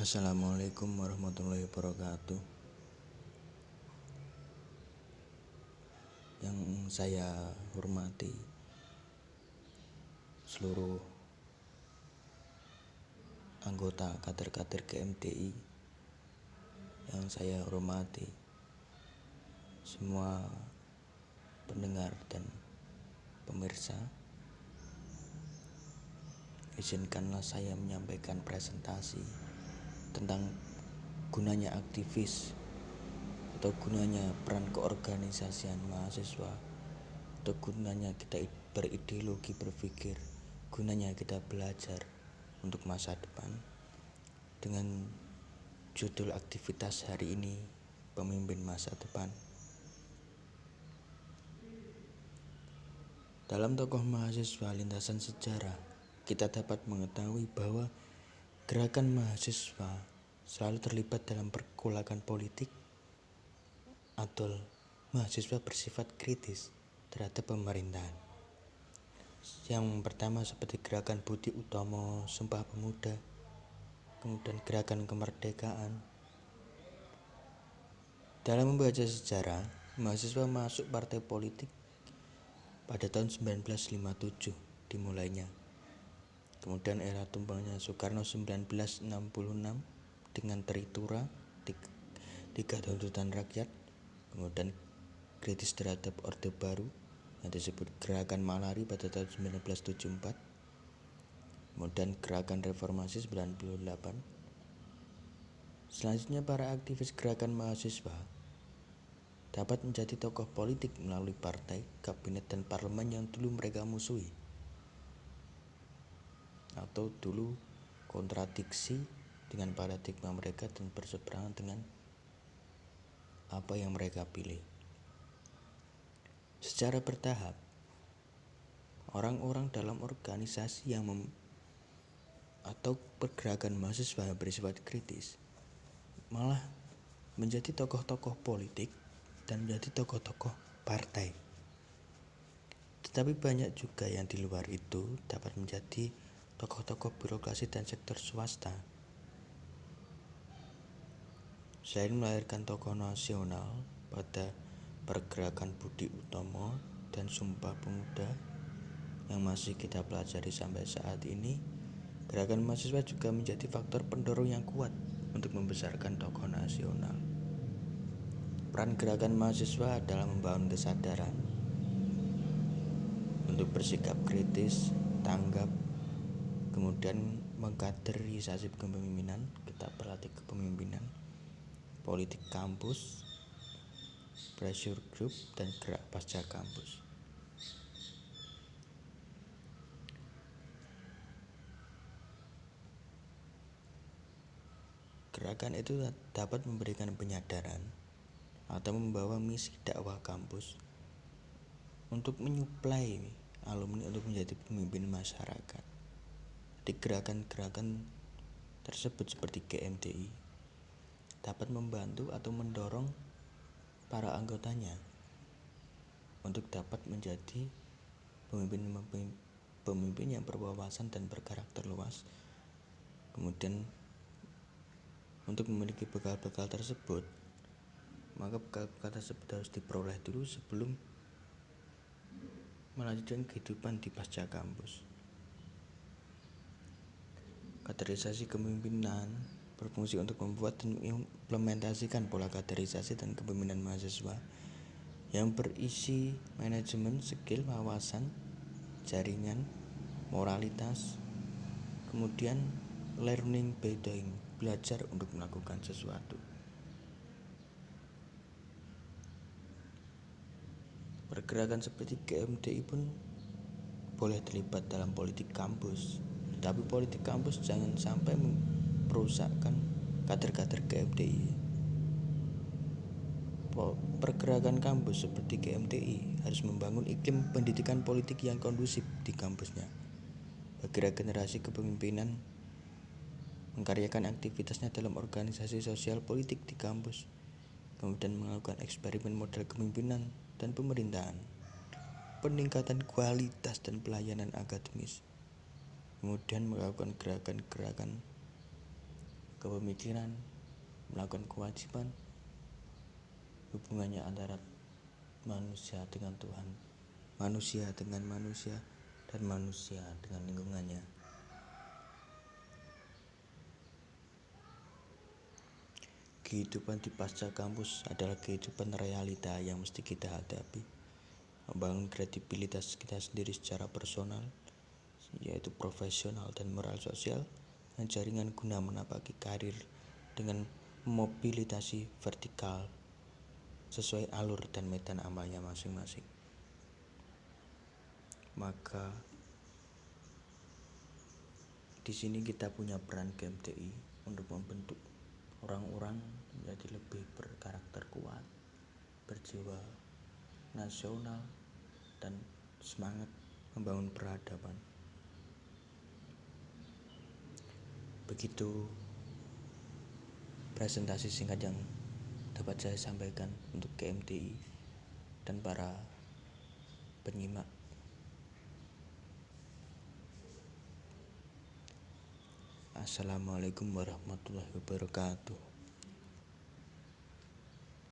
Assalamualaikum warahmatullahi wabarakatuh. Yang saya hormati seluruh anggota kader-kader GMDI, yang saya hormati semua pendengar dan pemirsa, izinkanlah saya menyampaikan presentasi tentang gunanya aktivis atau gunanya peran keorganisasian mahasiswa, atau gunanya kita berideologi berpikir, gunanya kita belajar untuk masa depan, dengan judul aktivitas hari ini, pemimpin masa depan. Dalam tokoh mahasiswa lintasan sejarah, kita dapat mengetahui bahwa gerakan mahasiswa selalu terlibat dalam pergolakan politik atau mahasiswa bersifat kritis terhadap pemerintahan. Yang pertama seperti gerakan Budi Utomo, Sumpah Pemuda, kemudian gerakan kemerdekaan. Dalam membaca sejarah, mahasiswa masuk partai politik pada tahun 1957 dimulainya. Kemudian era tumbangnya Soekarno 1966 dengan teritura tiga tuntutan rakyat, kemudian kritis terhadap Orde Baru yang disebut Gerakan Malari pada tahun 1974, kemudian Gerakan Reformasi 98. Selanjutnya para aktivis gerakan mahasiswa dapat menjadi tokoh politik melalui partai, kabinet, dan parlemen yang dulu mereka musuhi, atau dulu kontradiksi dengan paradigma mereka dan berseberangan dengan apa yang mereka pilih. Secara bertahap, orang-orang dalam organisasi atau pergerakan mahasiswa yang bersifat kritis malah menjadi tokoh-tokoh politik dan menjadi tokoh-tokoh partai. Tetapi banyak juga yang di luar itu dapat menjadi tokoh-tokoh birokrasi dan sektor swasta. Selain melahirkan tokoh nasional pada pergerakan Budi Utomo dan Sumpah Pemuda yang masih kita pelajari sampai saat ini, gerakan mahasiswa juga menjadi faktor pendorong yang kuat untuk membesarkan tokoh nasional. Peran gerakan mahasiswa adalah membangun kesadaran untuk bersikap kritis, tanggap, kemudian mengkaderisasi kepemimpinan, kita berlatih kepemimpinan, politik kampus, pressure group, dan gerak pasca kampus. Gerakan itu dapat memberikan penyadaran atau membawa misi dakwah kampus untuk menyuplai alumni untuk menjadi pemimpin masyarakat. Di gerakan-gerakan tersebut seperti GMDI dapat membantu atau mendorong para anggotanya untuk dapat menjadi pemimpin yang berwawasan dan berkarakter luas. Kemudian untuk memiliki bekal-bekal tersebut, maka bekal-bekal tersebut harus diperoleh dulu sebelum melanjutkan kehidupan di pasca kampus. Kaderisasi kepemimpinan berfungsi untuk membuat dan mengimplementasikan pola kaderisasi dan kepemimpinan mahasiswa yang berisi manajemen, skill, wawasan, jaringan, moralitas, kemudian learning by doing, belajar untuk melakukan sesuatu. Pergerakan seperti GMDI pun boleh terlibat dalam politik kampus, tapi politik kampus jangan sampai merusakkan kader-kader GMDI. Pergerakan kampus seperti GMDI harus membangun iklim pendidikan politik yang kondusif di kampusnya. Bagi generasi kepemimpinan mengkaryakan aktivitasnya dalam organisasi sosial politik di kampus, kemudian melakukan eksperimen model kepemimpinan dan pemerintahan, peningkatan kualitas dan pelayanan akademis, kemudian melakukan gerakan-gerakan kepemikiran, melakukan kewajiban, hubungannya antara manusia dengan Tuhan, manusia dengan manusia, dan manusia dengan lingkungannya. Kehidupan di pasca kampus adalah kehidupan realita yang mesti kita hadapi. Membangun kredibilitas kita sendiri secara personal, yaitu profesional dan moral sosial, dan jaringan guna menapaki karir dengan mobilitasi vertikal sesuai alur dan medan amalnya masing-masing. Maka di sini kita punya peran GMTI untuk membentuk orang-orang menjadi lebih berkarakter kuat, berjiwa nasional, dan semangat membangun peradaban. Begitu presentasi singkat yang dapat saya sampaikan untuk GMTI dan para penyimak. Assalamualaikum warahmatullahi wabarakatuh.